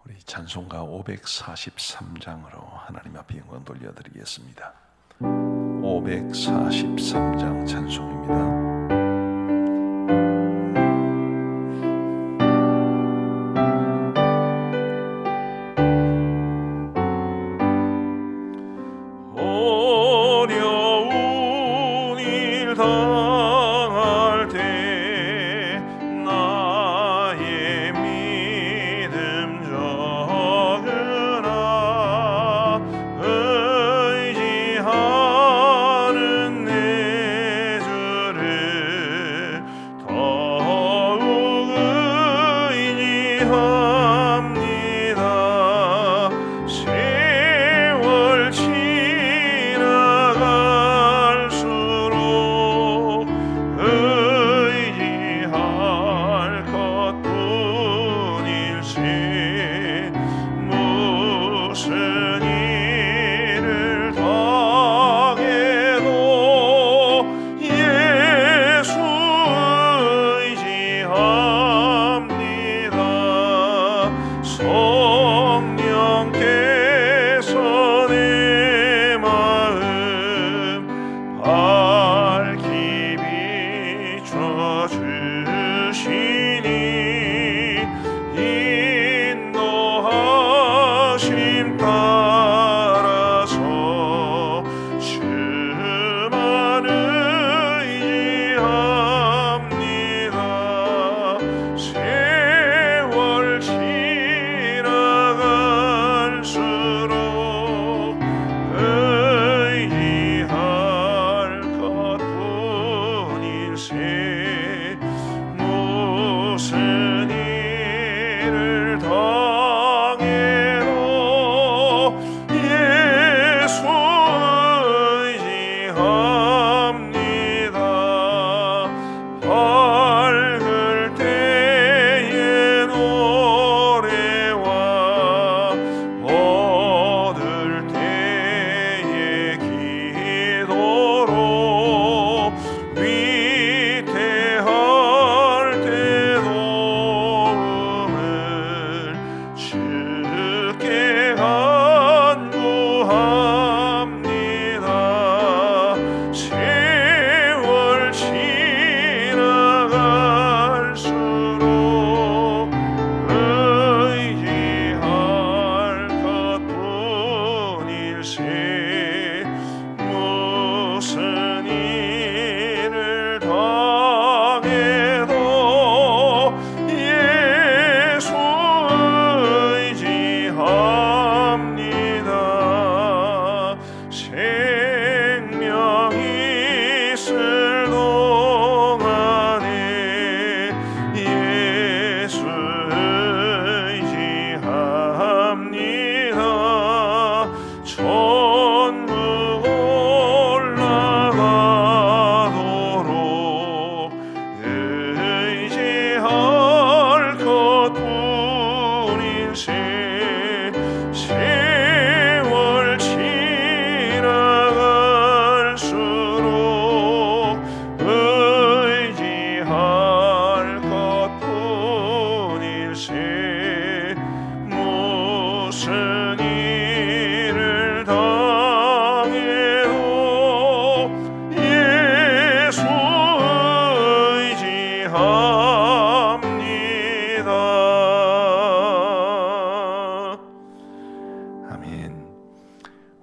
우리 찬송가 543장으로 하나님 앞에 영광 돌려드리겠습니다. 543장 찬송입니다.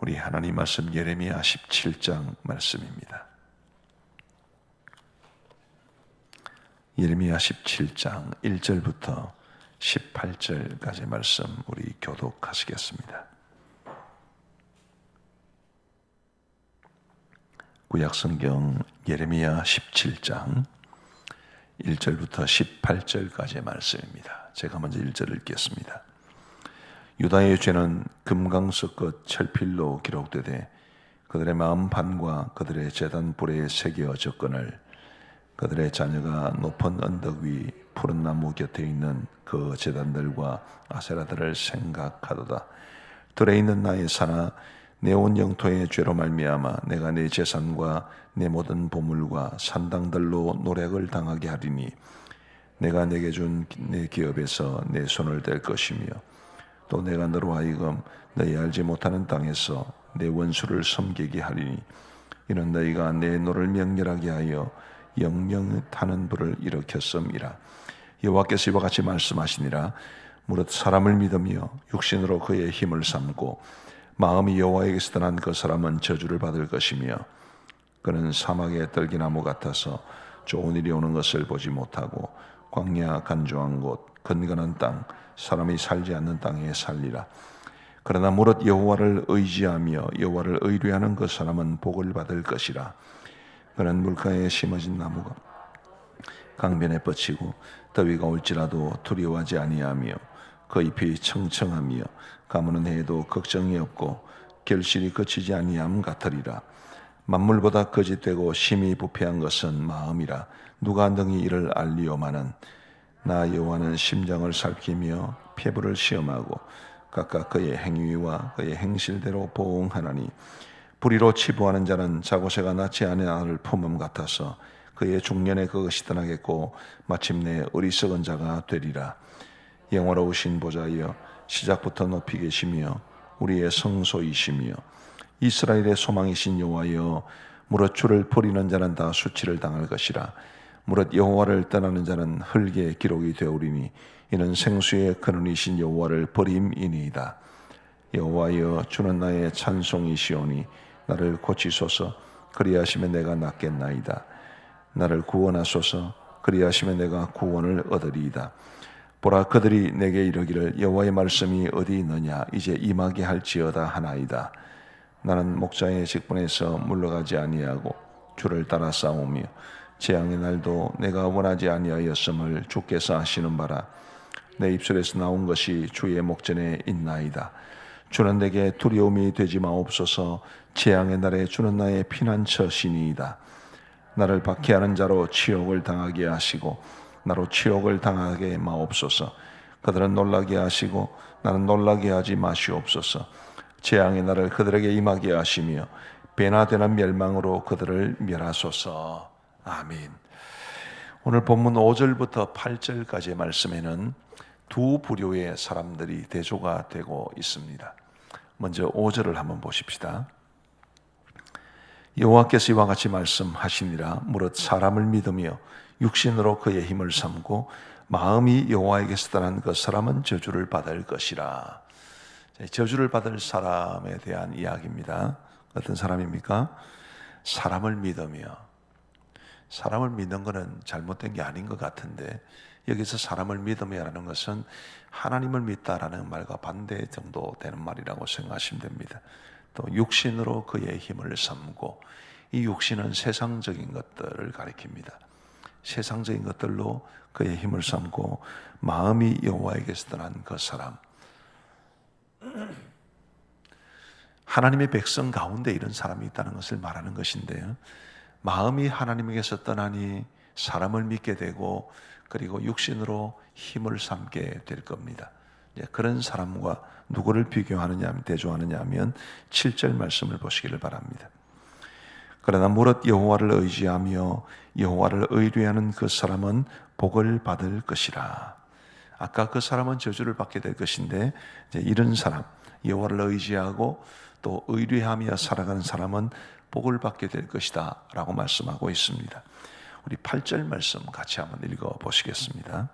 우리 하나님 말씀 예레미야 17장 말씀입니다. 예레미야 17장 1절부터 18절까지 말씀 우리 교독하시겠습니다. 구약성경 예레미야 17장 1절부터 18절까지의 말씀입니다. 제가 먼저 1절 읽겠습니다. 유다의 죄는 금강석 끝 철필로 기록되되 그들의 마음판과 그들의 제단 뿔에 새겨졌거늘 그들의 자녀가 높은 언덕 위 푸른 나무 곁에 있는 그 제단들과 아세라들을 생각하도다. 들에 있는 나의 산아, 내 온 영토의 죄로 말미암아 내가 내 재산과 내 모든 보물과 산당들로 노략을 당하게 하리니 내가 내게 준 내 기업에서 내 손을 댈 것이며 또 내가 너로 하여금 너희 알지 못하는 땅에서 내 원수를 섬기게 하리니 이는 너희가 내 노를 명렬하게 하여 영영 타는 불을 일으켰음이라. 여호와께서 이와 같이 말씀하시니라. 무릇 사람을 믿으며 육신으로 그의 힘을 삼고 마음이 여호와에게서 떠난 그 사람은 저주를 받을 것이며 그는 사막의 떨기나무 같아서 좋은 일이 오는 것을 보지 못하고 광야 간조한 곳 건건한 땅 사람이 살지 않는 땅에 살리라. 그러나 무릇 여호와를 의지하며 여호와를 의뢰하는 그 사람은 복을 받을 것이라. 그는 물가에 심어진 나무가 강변에 뻗치고 더위가 올지라도 두려워하지 아니하며 그 잎이 청청하며 가무는 해에도 걱정이 없고 결실이 그치지 아니함 같으리라. 만물보다 거짓되고 심히 부패한 것은 마음이라. 누가 능히 이를 알리오마는 나 여호와는 심장을 살피며 폐부를 시험하고 각각 그의 행위와 그의 행실대로 보응하나니 불의로 치부하는 자는 자고새가 낳지 않은 아를 품음 같아서 그의 중년에 그것이 떠나겠고 마침내 어리석은 자가 되리라. 영화로우신 보좌여 시작부터 높이 계시며 우리의 성소이시며 이스라엘의 소망이신 여호와여 무릇 주를 버리는 자는 다 수치를 당할 것이라. 무릇 여호와를 떠나는 자는 흙의 기록이 되오리니 이는 생수의 근원이신 여호와를 버림이니이다. 여호와여 주는 나의 찬송이시오니 나를 고치소서. 그리하시면 내가 낫겠나이다. 나를 구원하소서. 그리하시면 내가 구원을 얻으리이다. 보라 그들이 내게 이르기를 여호와의 말씀이 어디 있느냐 이제 임하게 할지어다 하나이다. 나는 목자의 직분에서 물러가지 아니하고 주를 따라 싸우며 재앙의 날도 내가 원하지 아니하였음을 주께서 아시는 바라. 내 입술에서 나온 것이 주의 목전에 있나이다. 주는 내게 두려움이 되지 마옵소서. 재앙의 날에 주는 나의 피난처시니이다. 나를 박해하는 자로 치욕을 당하게 하시고 나로 치욕을 당하게 마옵소서. 그들은 놀라게 하시고 나는 놀라게 하지 마시옵소서. 재앙의 날을 그들에게 임하게 하시며 배나 되는 멸망으로 그들을 멸하소서. 아멘. 오늘 본문 5절부터 8절까지의 말씀에는 두 부류의 사람들이 대조가 되고 있습니다. 먼저 5절을 한번 보십시다. 여호와께서 이와 같이 말씀하시니라. 무릇 사람을 믿으며 육신으로 그의 힘을 삼고 마음이 여호와에게서 떠난 그 사람은 저주를 받을 것이라. 저주를 받을 사람에 대한 이야기입니다. 어떤 사람입니까? 사람을 믿으며. 사람을 믿는 것은 잘못된 게 아닌 것 같은데 여기서 사람을 믿으며라는 것은 하나님을 믿다라는 말과 반대 정도 되는 말이라고 생각하시면 됩니다. 또 육신으로 그의 힘을 삼고, 이 육신은 세상적인 것들을 가리킵니다. 세상적인 것들로 그의 힘을 삼고 마음이 여호와에게서 떠난 그 사람, 하나님의 백성 가운데 이런 사람이 있다는 것을 말하는 것인데요, 마음이 하나님에게서 떠나니 사람을 믿게 되고 그리고 육신으로 힘을 삼게 될 겁니다. 그런 사람과 누구를 비교하느냐, 대조하느냐 하면 7절 말씀을 보시기를 바랍니다. 그러나 무릇 여호와를 의지하며 여호와를 의뢰하는 그 사람은 복을 받을 것이라. 아까 그 사람은 저주를 받게 될 것인데, 이제 이런 사람, 여호와를 의지하고 또 의뢰하며 살아가는 사람은 복을 받게 될 것이다 라고 말씀하고 있습니다. 우리 8절 말씀 같이 한번 읽어 보시겠습니다.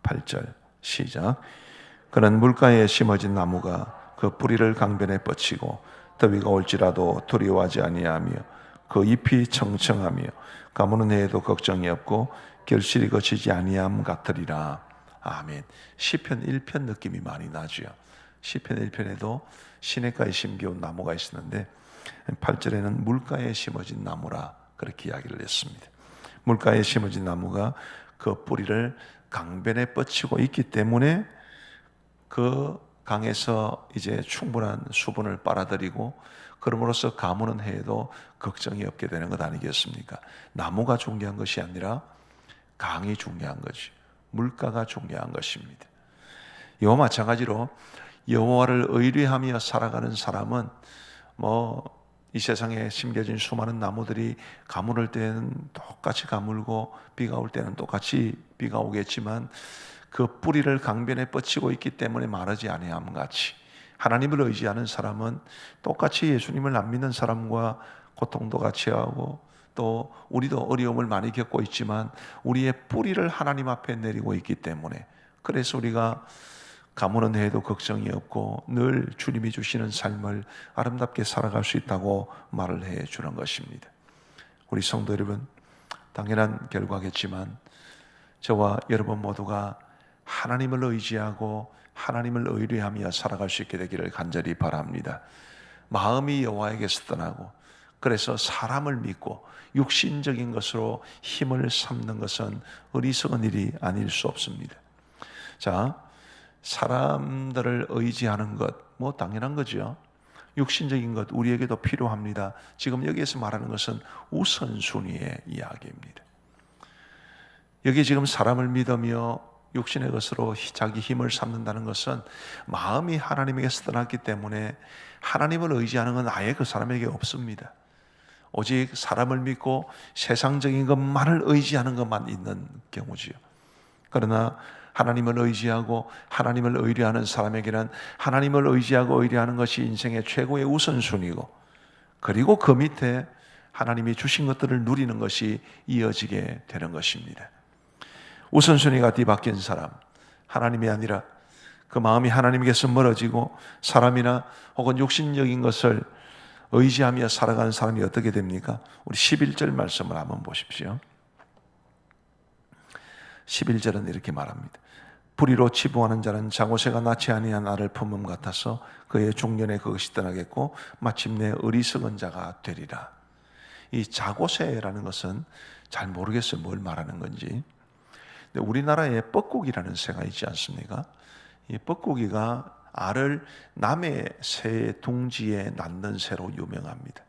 8절 시작. 그는 물가에 심어진 나무가 그 뿌리를 강변에 뻗치고 더위가 올지라도 두려워하지 아니하며 그 잎이 청청하며 가무는 해에도 걱정이 없고 결실이 거치지 아니함 같으리라. 아멘. 시편 1편 느낌이 많이 나죠. 시편 1편에도 시냇가에 심겨온 나무가 있었는데 8절에는 물가에 심어진 나무라 그렇게 이야기를 했습니다. 물가에 심어진 나무가 그 뿌리를 강변에 뻗치고 있기 때문에 그 강에서 이제 충분한 수분을 빨아들이고 그럼으로써 가무는 해에도 걱정이 없게 되는 것 아니겠습니까? 나무가 중요한 것이 아니라 강이 중요한 거지, 물가가 중요한 것입니다. 이와 마찬가지로 여호와를 의뢰하며 살아가는 사람은 이 세상에 심겨진 수많은 나무들이 가물을 때는 똑같이 가물고 비가 올 때는 똑같이 비가 오겠지만 그 뿌리를 강변에 뻗치고 있기 때문에 마르지 아니함 같이 하나님을 의지하는 사람은 똑같이 예수님을 안 믿는 사람과 고통도 같이 하고 또 우리도 어려움을 많이 겪고 있지만 우리의 뿌리를 하나님 앞에 내리고 있기 때문에 그래서 우리가 가문은 해도 걱정이 없고 늘 주님이 주시는 삶을 아름답게 살아갈 수 있다고 말을 해 주는 것입니다. 우리 성도 여러분, 당연한 결과겠지만 저와 여러분 모두가 하나님을 의지하고 하나님을 의뢰하며 살아갈 수 있게 되기를 간절히 바랍니다. 마음이 여호와에게서 떠나고 그래서 사람을 믿고 육신적인 것으로 힘을 삼는 것은 어리석은 일이 아닐 수 없습니다. 자, 사람들을 의지하는 것, 뭐 당연한 거죠. 육신적인 것 우리에게도 필요합니다. 지금 여기에서 말하는 것은 우선순위의 이야기입니다. 여기 지금 사람을 믿으며 육신의 것으로 자기 힘을 삼는다는 것은 마음이 하나님에게서 떠났기 때문에 하나님을 의지하는 건 아예 그 사람에게 없습니다. 오직 사람을 믿고 세상적인 것만을 의지하는 것만 있는 경우지요. 그러나 하나님을 의지하고 하나님을 의뢰하는 사람에게는 하나님을 의지하고 의뢰하는 것이 인생의 최고의 우선순위고 그리고 그 밑에 하나님이 주신 것들을 누리는 것이 이어지게 되는 것입니다. 우선순위가 뒤바뀐 사람, 하나님이 아니라 그 마음이 하나님께서 멀어지고 사람이나 혹은 육신적인 것을 의지하며 살아가는 사람이 어떻게 됩니까? 우리 11절 말씀을 한번 보십시오. 11절은 이렇게 말합니다. 불의로 치부하는 자는 장고새가 낳지 아니한 알을 품음 같아서 그의 중년에 그것이 떠나겠고 마침내 어리석은 자가 되리라. 이 자고새라는 것은 잘 모르겠어요. 뭘 말하는 건지. 근데 우리나라에 뻐꾸기라는 새가 있지 않습니까? 이 뻐꾸기가 알을 남의 새의 둥지에 낳는 새로 유명합니다.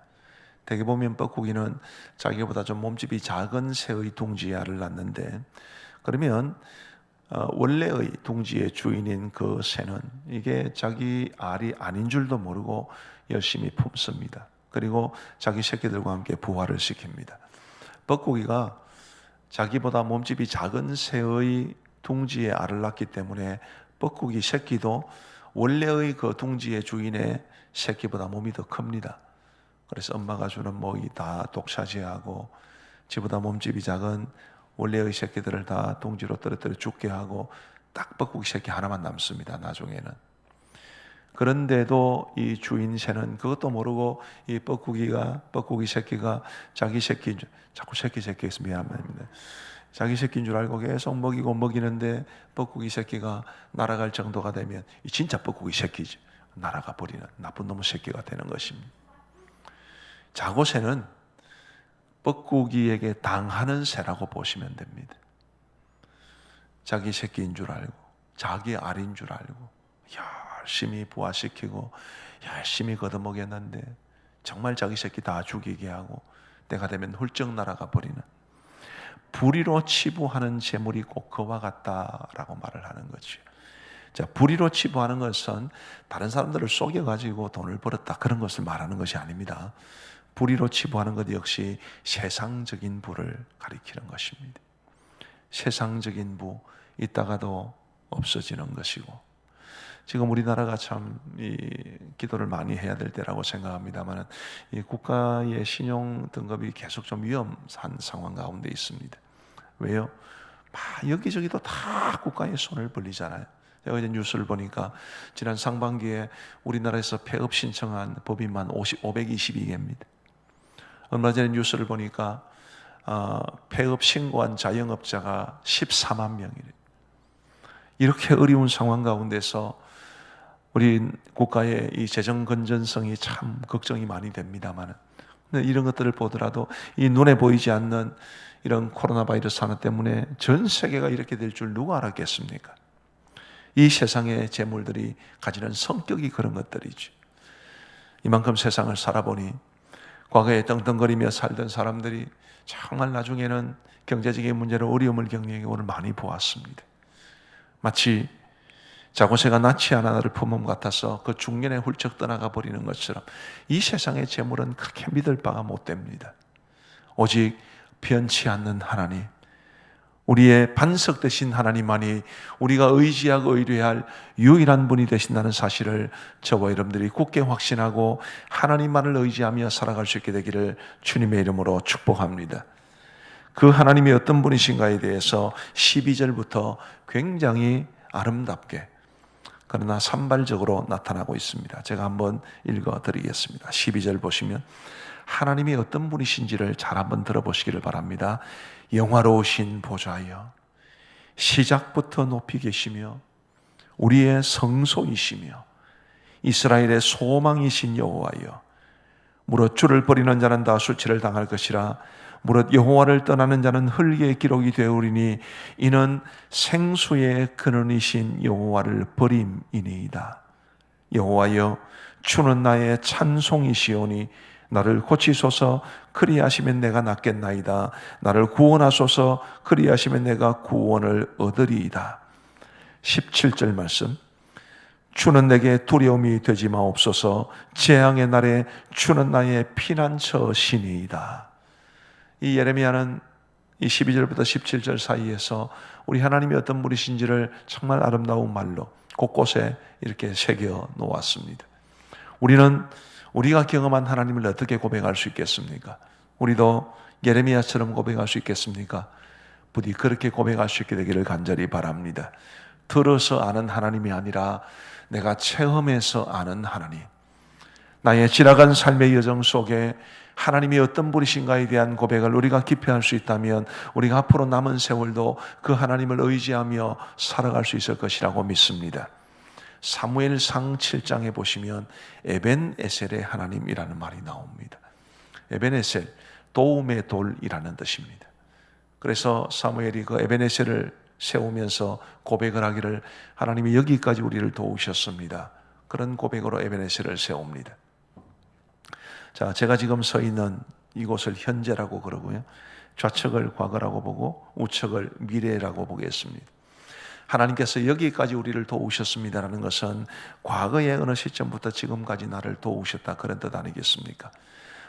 대개 보면 뻐꾸기는 자기보다 좀 몸집이 작은 새의 둥지에 알을 낳는데 그러면 원래의 둥지의 주인인 그 새는 이게 자기 알이 아닌 줄도 모르고 열심히 품습니다. 그리고 자기 새끼들과 함께 부화를 시킵니다. 뻐꾸기가 자기보다 몸집이 작은 새의 둥지에 알을 낳기 때문에 뻐꾸기 새끼도 원래의 그 둥지의 주인의 새끼보다 몸이 더 큽니다. 그래서 엄마가 주는 먹이 다 독차지하고 지보다 몸집이 작은 원래의 새끼들을 다 둥지로 떨어뜨려 죽게 하고 딱 뻐꾸기 새끼 하나만 남습니다. 나중에는. 그런데도 이 주인 새는 그것도 모르고 이 뻐꾸기 새끼가 자기 새끼인 줄, 자꾸 새끼에서 미안합니다. 자기 새끼인 줄 알고 계속 먹이고 먹이는데 뻐꾸기 새끼가 날아갈 정도가 되면 이 진짜 뻐꾸기 새끼지. 날아가 버리는 나쁜 놈의 새끼가 되는 것입니다. 자고새는 뻐꾸기에게 당하는 새라고 보시면 됩니다. 자기 새끼인 줄 알고 자기 알인 줄 알고 열심히 부화시키고 열심히 걷어먹였는데 정말 자기 새끼 다 죽이게 하고 때가 되면 훌쩍 날아가 버리는 불의로 치부하는 재물이 꼭 그와 같다라고 말을 하는 거죠. 자, 불의로 치부하는 것은 다른 사람들을 속여가지고 돈을 벌었다 그런 것을 말하는 것이 아닙니다. 불의로 치부하는 것 역시 세상적인 부를 가리키는 것입니다. 세상적인 부, 있다가도 없어지는 것이고 지금 우리나라가 참 기도를 많이 해야 될 때라고 생각합니다만 이 국가의 신용 등급이 계속 좀 위험한 상황 가운데 있습니다. 왜요? 여기저기도 다 국가의 손을 벌리잖아요. 제가 이제 뉴스를 보니까 지난 상반기에 우리나라에서 폐업 신청한 법인만 522개입니다. 얼마 전에 뉴스를 보니까 폐업 신고한 자영업자가 14만 명이래요. 이렇게 어려운 상황 가운데서 우리 국가의 이 재정 건전성이 참 걱정이 많이 됩니다만 이런 것들을 보더라도 이 눈에 보이지 않는 이런 코로나 바이러스 하나 때문에 전 세계가 이렇게 될 줄 누가 알았겠습니까? 이 세상의 재물들이 가지는 성격이 그런 것들이죠. 이만큼 세상을 살아보니 과거에 떵떵거리며 살던 사람들이 정말 나중에는 경제적인 문제로 어려움을 겪는 경우를 많이 보았습니다. 마치 자고새가 낳지 않은 아들을 품음 같아서 그 중년에 훌쩍 떠나가 버리는 것처럼 이 세상의 재물은 그렇게 믿을 바가 못 됩니다. 오직 변치 않는 하나님, 우리의 반석 되신 하나님만이 우리가 의지하고 의뢰할 유일한 분이 되신다는 사실을 저와 여러분들이 굳게 확신하고 하나님만을 의지하며 살아갈 수 있게 되기를 주님의 이름으로 축복합니다. 그 하나님이 어떤 분이신가에 대해서 12절부터 굉장히 아름답게 그러나 산발적으로 나타나고 있습니다. 제가 한번 읽어드리겠습니다. 12절 보시면 하나님이 어떤 분이신지를 잘 한번 들어보시기를 바랍니다. 영화로우신 보좌여, 시작부터 높이 계시며 우리의 성소이시며 이스라엘의 소망이신 여호와여, 무릇 주를 버리는 자는 다 수치를 당할 것이라. 무릇 여호와를 떠나는 자는 흙의 기록이 되오리니 이는 생수의 근원이신 여호와를 버림이니이다. 여호와여, 주는 나의 찬송이시오니 나를 고치소서. 그리하시면 내가 낫겠나이다. 나를 구원하소서. 그리하시면 내가 구원을 얻으리이다. 17절 말씀, 주는 내게 두려움이 되지 마옵소서. 재앙의 날에 주는 나의 피난처시니이다. 이 예레미야는 이 12절부터 17절 사이에서 우리 하나님이 어떤 분이신지를 정말 아름다운 말로 곳곳에 이렇게 새겨 놓았습니다. 우리가 경험한 하나님을 어떻게 고백할 수 있겠습니까? 우리도 예레미야처럼 고백할 수 있겠습니까? 부디 그렇게 고백할 수 있게 되기를 간절히 바랍니다. 들어서 아는 하나님이 아니라 내가 체험해서 아는 하나님, 나의 지나간 삶의 여정 속에 하나님이 어떤 분이신가에 대한 고백을 우리가 깊이 할 수 있다면 우리가 앞으로 남은 세월도 그 하나님을 의지하며 살아갈 수 있을 것이라고 믿습니다. 사무엘상 7장에 보시면 에벤에셀의 하나님이라는 말이 나옵니다. 에벤에셀, 도움의 돌이라는 뜻입니다. 그래서 사무엘이 그 에벤에셀을 세우면서 고백을 하기를 하나님이 여기까지 우리를 도우셨습니다. 그런 고백으로 에벤에셀을 세웁니다. 자, 제가 지금 서 있는 이곳을 현재라고 그러고요, 좌측을 과거라고 보고 우측을 미래라고 보겠습니다. 하나님께서 여기까지 우리를 도우셨습니다라는 것은 과거의 어느 시점부터 지금까지 나를 도우셨다, 그런 뜻 아니겠습니까?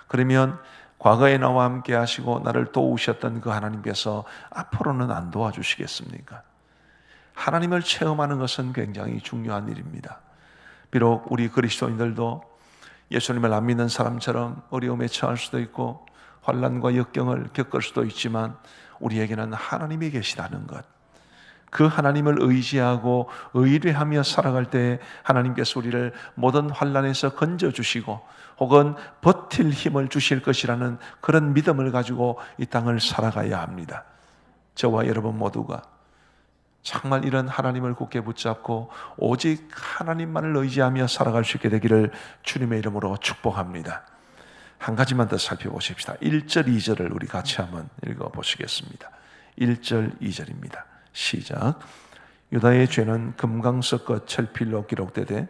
그러면 과거에 나와 함께 하시고 나를 도우셨던 그 하나님께서 앞으로는 안 도와주시겠습니까? 하나님을 체험하는 것은 굉장히 중요한 일입니다. 비록 우리 그리스도인들도 예수님을 안 믿는 사람처럼 어려움에 처할 수도 있고 환난과 역경을 겪을 수도 있지만 우리에게는 하나님이 계시다는 것, 그 하나님을 의지하고 의뢰하며 살아갈 때 하나님께서 우리를 모든 환난에서 건져주시고 혹은 버틸 힘을 주실 것이라는 그런 믿음을 가지고 이 땅을 살아가야 합니다. 저와 여러분 모두가 정말 이런 하나님을 굳게 붙잡고 오직 하나님만을 의지하며 살아갈 수 있게 되기를 주님의 이름으로 축복합니다. 한 가지만 더 살펴보십시다. 1절, 2절을 우리 같이 한번 읽어보시겠습니다. 1절, 2절입니다. 시작. 유다의 죄는 금강석과 철필로 기록되되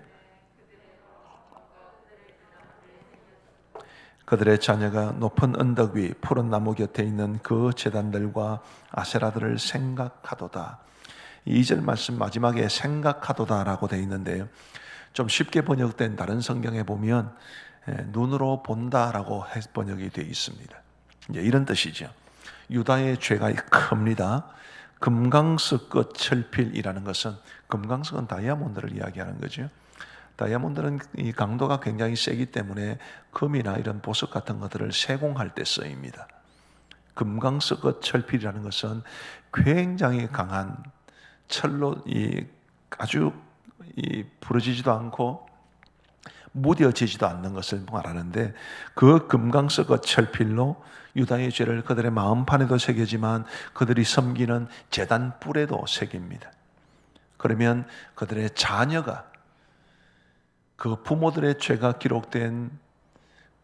그들의 자녀가 높은 언덕 위 푸른 나무 곁에 있는 그 제단들과 아세라들을 생각하도다. 2절 말씀 마지막에 생각하도다라고 되어 있는데요, 좀 쉽게 번역된 다른 성경에 보면 눈으로 본다라고 번역이 되어 있습니다. 이제 이런 뜻이죠. 유다의 죄가 큽니다. 금강석 끝 철필이라는 것은, 금강석은 다이아몬드를 이야기하는 거죠. 다이아몬드는 이 강도가 굉장히 세기 때문에 금이나 이런 보석 같은 것들을 세공할 때 쓰입니다. 금강석 끝 철필이라는 것은 굉장히 강한 철로 아주 부러지지도 않고 무뎌지지도 않는 것을 말하는데, 그 금강석과 철필로 유다의 죄를 그들의 마음판에도 새기지만 그들이 섬기는 제단 뿔에도 새깁니다. 그러면 그들의 자녀가 그 부모들의 죄가 기록된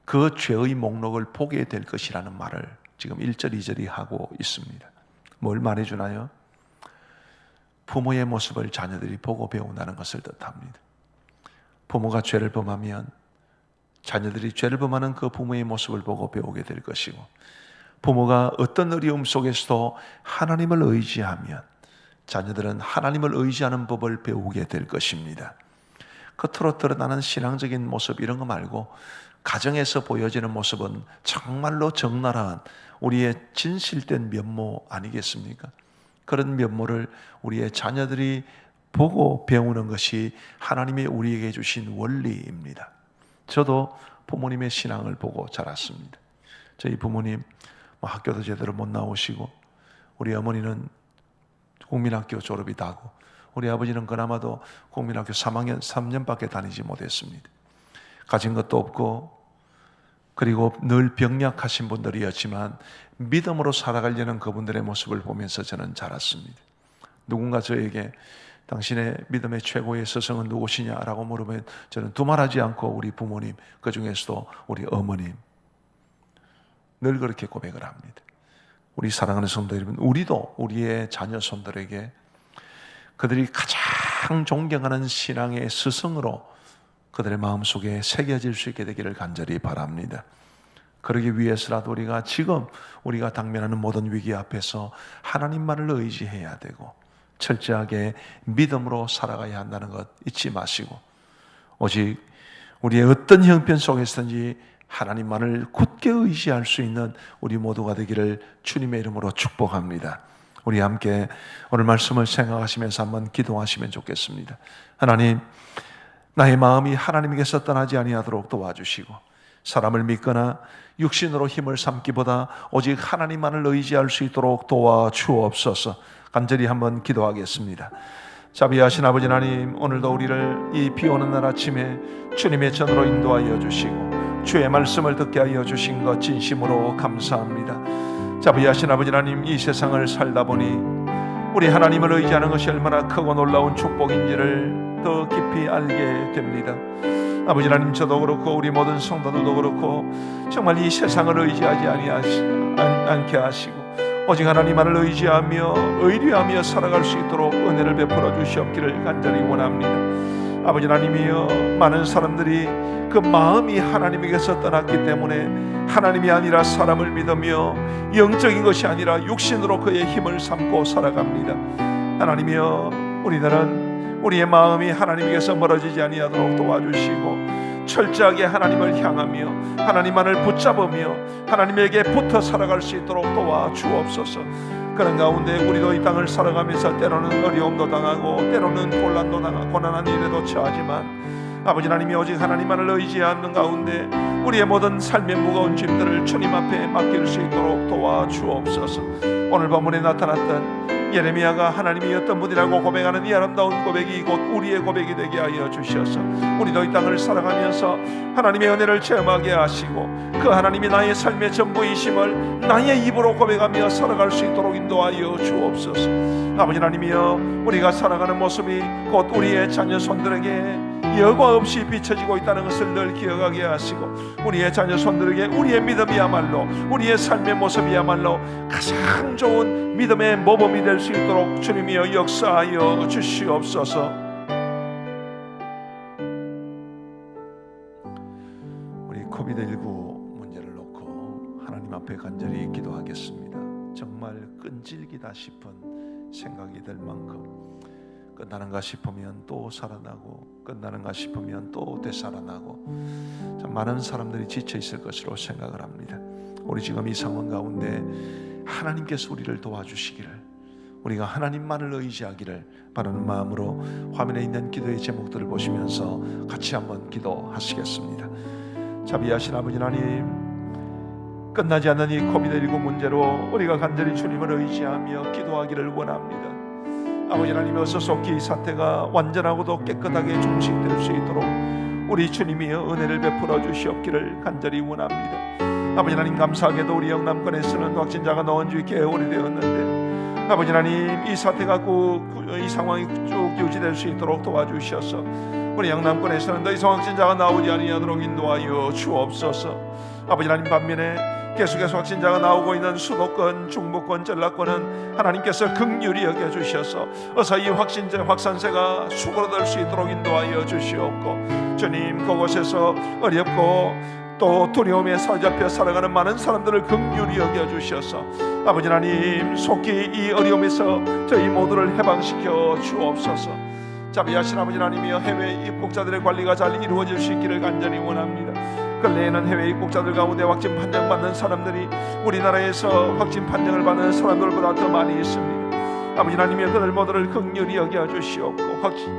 그 죄의 목록을 보게 될 것이라는 말을 지금 1절, 2절이 하고 있습니다. 뭘 말해주나요? 부모의 모습을 자녀들이 보고 배운다는 것을 뜻합니다. 부모가 죄를 범하면 자녀들이 죄를 범하는 그 부모의 모습을 보고 배우게 될 것이고, 부모가 어떤 어려움 속에서도 하나님을 의지하면 자녀들은 하나님을 의지하는 법을 배우게 될 것입니다. 겉으로 드러나는 신앙적인 모습 이런 거 말고 가정에서 보여지는 모습은 정말로 적나라한 우리의 진실된 면모 아니겠습니까? 그런 면모를 우리의 자녀들이 보고 배우는 것이 하나님이 우리에게 주신 원리입니다. 저도 부모님의 신앙을 보고 자랐습니다. 저희 부모님 학교도 제대로 못 나오시고, 우리 어머니는 국민학교 졸업이 다고, 우리 아버지는 그나마도 국민학교 3년밖에 다니지 못했습니다. 가진 것도 없고, 그리고 늘 병약하신 분들이었지만 믿음으로 살아가려는 그분들의 모습을 보면서 저는 자랐습니다. 누군가 저에게 당신의 믿음의 최고의 스승은 누구시냐라고 물으면 저는 두말하지 않고 우리 부모님, 그 중에서도 우리 어머님, 늘 그렇게 고백을 합니다. 우리 사랑하는 성도 여러분, 우리도 우리의 자녀 손들에게 그들이 가장 존경하는 신앙의 스승으로 그들의 마음속에 새겨질 수 있게 되기를 간절히 바랍니다. 그러기 위해서라도 우리가 지금 우리가 당면하는 모든 위기 앞에서 하나님만을 의지해야 되고, 철저하게 믿음으로 살아가야 한다는 것 잊지 마시고, 오직 우리의 어떤 형편 속에서든지 하나님만을 굳게 의지할 수 있는 우리 모두가 되기를 주님의 이름으로 축복합니다. 우리 함께 오늘 말씀을 생각하시면서 한번 기도하시면 좋겠습니다. 하나님, 나의 마음이 하나님께서 떠나지 아니하도록 도와주시고, 사람을 믿거나 육신으로 힘을 삼기보다 오직 하나님만을 의지할 수 있도록 도와주옵소서. 간절히 한번 기도하겠습니다. 자비하신 아버지 하나님, 오늘도 우리를 이 비오는 날 아침에 주님의 전으로 인도하여 주시고 주의 말씀을 듣게 하여 주신 것 진심으로 감사합니다. 자비하신 아버지 하나님, 이 세상을 살다 보니 우리 하나님을 의지하는 것이 얼마나 크고 놀라운 축복인지를 더 깊이 알게 됩니다. 아버지 하나님, 저도 그렇고 우리 모든 성도들도 그렇고 정말 이 세상을 의지하지 않게 하시고 오직 하나님만을 의지하며 의뢰하며 살아갈 수 있도록 은혜를 베풀어 주시옵기를 간절히 원합니다. 아버지 하나님이여, 많은 사람들이 그 마음이 하나님에게서 떠났기 때문에 하나님이 아니라 사람을 믿으며 영적인 것이 아니라 육신으로 그의 힘을 삼고 살아갑니다. 하나님이여, 우리들은 우리의 마음이 하나님에게서 멀어지지 아니하도록 도와주시고 철저하게 하나님을 향하며 하나님만을 붙잡으며 하나님에게 붙어 살아갈 수 있도록 도와주옵소서. 그런 가운데 우리도 이 땅을 살아가면서 때로는 어려움도 당하고 때로는 곤란도 당하고 고난한 일에도 처하지만 아버지 하나님이 오직 하나님만을 의지하는 가운데 우리의 모든 삶의 무거운 짐들을 주님 앞에 맡길 수 있도록 도와주옵소서. 오늘 본문에 나타났던 예레미야가 하나님이 어떤 분이라고 고백하는 이 아름다운 고백이 곧 우리의 고백이 되게 하여 주셔서 우리도 이 땅을 살아가면서 하나님의 은혜를 체험하게 하시고 그 하나님이 나의 삶의 전부이심을 나의 입으로 고백하며 살아갈 수 있도록 인도하여 주옵소서. 아버지 하나님이여, 우리가 살아가는 모습이 곧 우리의 자녀 손들에게 여과 없이 비춰지고 있다는 것을 늘 기억하게 하시고 우리의 자녀 손들에게 우리의 믿음이야말로 우리의 삶의 모습이야말로 가장 좋은 믿음의 모범이 될 수 있도록 주님이여 역사하여 주시옵소서. 우리 코비드19 문제를 놓고 하나님 앞에 간절히 기도하겠습니다. 정말 끈질기다 싶은 생각이 들 만큼 끝나는가 싶으면 또 살아나고 끝나는가 싶으면 또 되살아나고 참 많은 사람들이 지쳐 있을 것으로 생각을 합니다. 우리 지금 이 상황 가운데 하나님께서 우리를 도와주시기를, 우리가 하나님만을 의지하기를 바라는 마음으로 화면에 있는 기도의 제목들을 보시면서 같이 한번 기도하시겠습니다. 자비하신 아버지 하나님, 끝나지 않는 이 코비드19 문제로 우리가 간절히 주님을 의지하며 기도하기를 원합니다. 아버지 하나님, 어서 속히 이 사태가 완전하고도 깨끗하게 종식될 수 있도록 우리 주님이여 은혜를 베풀어 주시옵기를 간절히 원합니다. 아버지 하나님, 감사하게도 우리 영남권에서는 확진자가 나온 지 꽤 오래되었는데 아버지 하나님, 이 사태가 이 상황이 쭉 유지될 수 있도록 도와주셔서 우리 영남권에서는 더 이상 확진자가 나오지 아니하도록 인도하여 주옵소서. 아버지 하나님, 반면에 계속해서 확진자가 나오고 있는 수도권, 중부권, 전라권은 하나님께서 긍휼히 여겨주셔서 어서 이 확산세가 수그러들 수 있도록 인도하여 주시옵고 주님, 그곳에서 어렵고 또 두려움에 사로잡혀 살아가는 많은 사람들을 긍휼히 여겨주셔서 아버지 하나님, 속히 이 어려움에서 저희 모두를 해방시켜 주옵소서. 자비하신 아버지 하나님이여, 해외 입국자들의 관리가 잘 이루어질 수 있기를 간절히 원합니다. 근래에는 해외 입국자들 가운데 확진 판정받는 사람들이 우리나라에서 확진 판정을 받는 사람들보다 더 많이 있습니다. 아버지 하나님의 그들 모두를 긍휼히 여겨 주시옵고,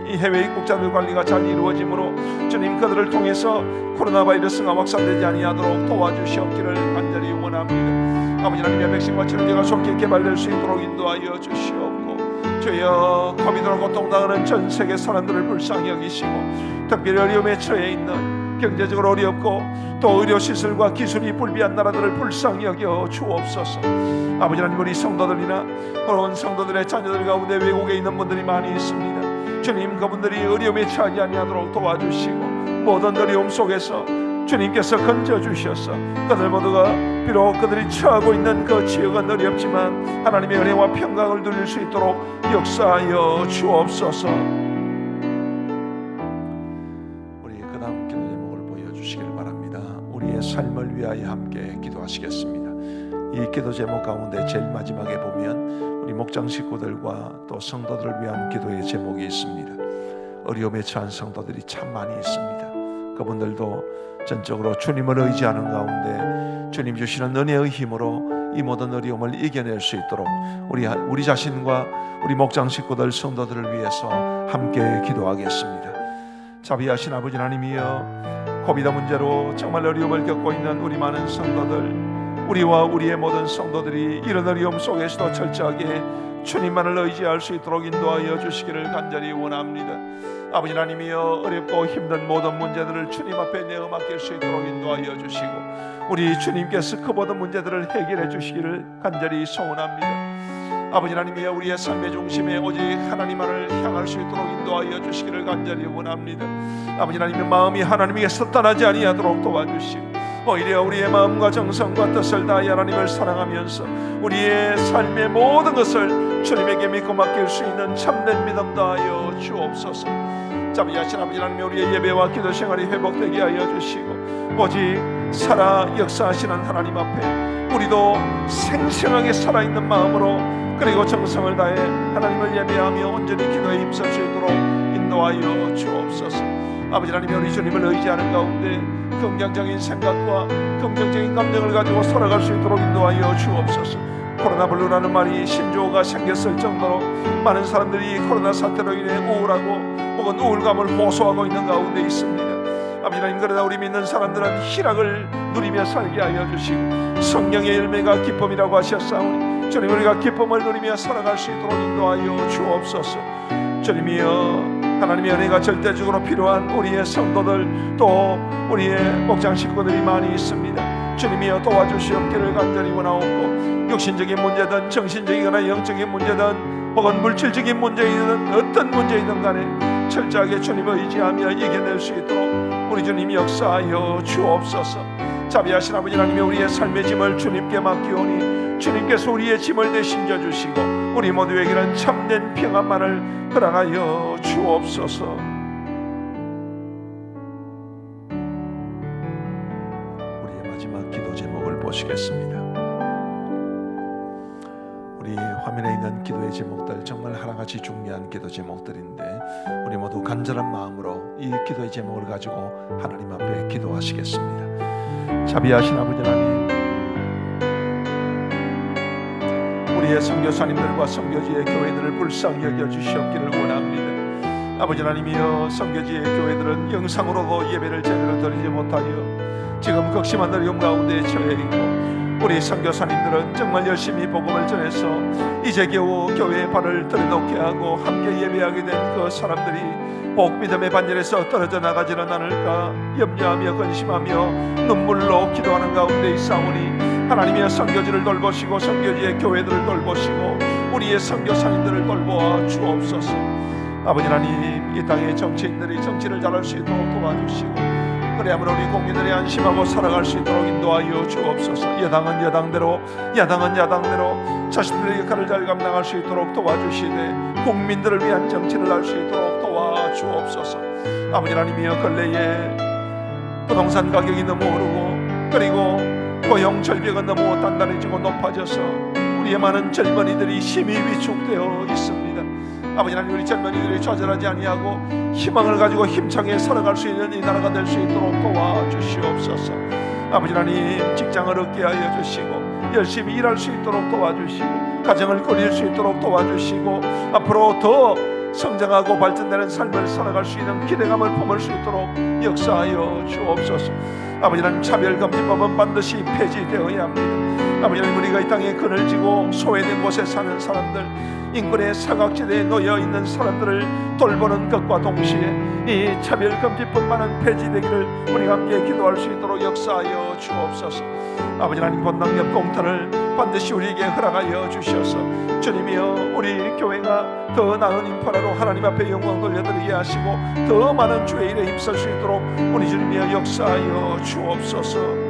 이 해외 입국자들 관리가 잘 이루어지므로 주님 그들을 통해서 코로나 바이러스가 확산되지 아니하도록 도와주시옵기를 간절히 원합니다. 아버지 하나님의 백신과 치료제가 속히 개발될 수 있도록 인도하여 주시옵고, 주여 코비드로 고통당하는 전 세계 사람들을 불쌍히 여기시고, 특별히 어려움에 처해 있는 경제적으로 어렵고 또 의료시설과 기술이 불비한 나라들을 불쌍히 여겨 주옵소서. 아버지 하나님, 우리 성도들이나 어려운 성도들의 자녀들 가운데 외국에 있는 분들이 많이 있습니다. 주님, 그분들이 어려움에 처하지 아니하도록 도와주시고, 모든 어려움 속에서 주님께서 건져주셔서 그들 모두가 비록 그들이 처하고 있는 그 지역은 어렵지만 하나님의 은혜와 평강을 누릴 수 있도록 역사하여 주옵소서. 우리 그 다음 기도 제목을 보여주시길 바랍니다. 우리의 삶을 위하여 함께 기도하시겠습니다. 이 기도 제목 가운데 제일 마지막에 보면 우리 목장 식구들과 또 성도들을 위한 기도의 제목이 있습니다. 어려움에 처한 성도들이 참 많이 있습니다. 그분들도 전적으로 주님을 의지하는 가운데 주님 주시는 은혜의 힘으로 이 모든 어려움을 이겨낼 수 있도록 우리 자신과 우리 목장 식구들 성도들을 위해서 함께 기도하겠습니다. 자비하신 아버지 하나님이여, 코비드 문제로 정말 어려움을 겪고 있는 우리 많은 성도들, 우리와 우리의 모든 성도들이 이런 어려움 속에서도 철저하게 주님만을 의지할 수 있도록 인도하여 주시기를 간절히 원합니다. 아버지 하나님이여, 어렵고 힘든 모든 문제들을 주님 앞에 내어 맡길 수 있도록 인도하여 주시고, 우리 주님께서 그 모든 문제들을 해결해 주시기를 간절히 소원합니다. 아버지 하나님이여, 우리의 삶의 중심에 오직 하나님만을 향할 수 있도록 인도하여 주시기를 간절히 원합니다. 아버지 하나님의 마음이 하나님에게서 떠나지 아니하도록 도와주시고, 오히려 우리의 마음과 정성과 뜻을 다하여 하나님을 사랑하면서 우리의 삶의 모든 것을 주님에게 믿고 맡길 수 있는 참된 믿음 다하여 주옵소서. 자비하신 아버지 하나님, 우리의 예배와 기도 생활이 회복되게 하여 주시고, 오직 살아 역사하시는 하나님 앞에 우리도 생생하게 살아있는 마음으로 그리고 정성을 다해 하나님을 예배하며 온전히 기도에 힘쓸 수 있도록 인도하여 주옵소서. 아버지 하나님, 우리 주님을 의지하는 가운데 긍정적인 생각과 긍정적인 감정을 가지고 살아갈 수 있도록 인도하여 주옵소서. 코로나 블루라는 말이 신조어가 생겼을 정도로 많은 사람들이 코로나 사태로 인해 우울하고 혹은 우울감을 호소하고 있는 가운데 있습니다. 아버지 하나님, 그러나 우리 믿는 사람들은 희락을 누리며 살게 하여 주시고, 성령의 열매가 기쁨이라고 하셨사오니 주님, 우리가 기쁨을 누리며 살아갈 수 있도록 인도하여 주옵소서. 주님이여, 하나님의 은혜가 절대적으로 필요한 우리의 성도들, 또 우리의 목장 식구들이 많이 있습니다. 주님이여, 도와주시옵기를 간절히 원하옵고, 육신적인 문제든 정신적이거나 영적인 문제든 혹은 물질적인 문제이든 어떤 문제이든 간에 철저하게 주님을 의지하며 이겨낼 수 있도록 우리 주님 역사하여 주옵소서. 자비하신 아버지 하나님이 우리의 삶의 짐을 주님께 맡기오니 주님께서 우리의 짐을 대신 져주시고 우리 모두에게는 참된 평안만을 허락하여 주옵소서. 우리의 마지막 기도 제목을 보시겠습니다. 우리 화면에 있는 기도의 제목들 정말 하나같이 중요한 기도 제목들인데, 우리 모두 간절한 마음으로 이 기도의 제목을 가지고 하나님 앞에 기도하시겠습니다. 자비하신 아버지 하나님, 우리의 선교사님들과 선교지의 교회들을 불쌍히 여겨주시옵기를 원합니다. 아버지 하나님이여, 선교지의 교회들은 영상으로도 예배를 제대로 드리지 못하여 지금 극심한 어려움 가운데 처해 있고, 우리 선교사님들은 정말 열심히 복음을 전해서 이제 겨우 교회에 발을 들여놓게 하고 함께 예배하게 된 그 사람들이 복 믿음의 반열에서 떨어져 나가지는 않을까 염려하며 근심하며 눈물로 기도하는 가운데 있사오니, 하나님의 선교지를 돌보시고 선교지의 교회들을 돌보시고 우리의 선교사님들을 돌보아 주옵소서. 아버지 하나님, 이 땅의 정치인들이 정치를 잘할 수 있도록 도와주시고, 그래야만 우리 국민들이 안심하고 살아갈 수 있도록 인도하여 주옵소서. 여당은 여당대로, 야당은 야당대로 자신들의 역할을 잘 감당할 수 있도록 도와주시되, 국민들을 위한 정치를 할 수 있도록 도와주옵소서. 아버지 하나님이여, 근래에 부동산 가격이 너무 오르고 그리고 고용 절벽은 너무 단단해지고 높아져서 우리의 많은 젊은이들이 힘이 위축되어 있습니다. 아버지 하나님, 우리 젊은이들이 좌절하지 아니하고 희망을 가지고 힘차게 살아갈 수 있는 이 나라가 될 수 있도록 도와주시옵소서. 아버지 하나님, 직장을 얻게 하여 주시고 열심히 일할 수 있도록 도와주시고 가정을 꾸릴 수 있도록 도와주시고 앞으로 더 성장하고 발전되는 삶을 살아갈 수 있는 기대감을 품을 수 있도록 역사하여 주옵소서. 아버지 하나님, 차별금지법은 반드시 폐지되어야 합니다. 아버지 하나님, 우리가 이 땅에 그늘 지고 소외된 곳에 사는 사람들, 인권의 사각지대에 놓여 있는 사람들을 돌보는 것과 동시에 이 차별금지법만은 폐지되기를 우리가 함께 기도할 수 있도록 역사하여 주옵소서. 아버지 하나님, 본당역 공터를 반드시 우리에게 허락하여 주셔서 주님이여, 우리 교회가 더 나은 인파라로 하나님 앞에 영광 돌려드리게 하시고 더 많은 주의 일에 힘쓸 수 있도록 우리 주님이여 역사하여 주옵소서.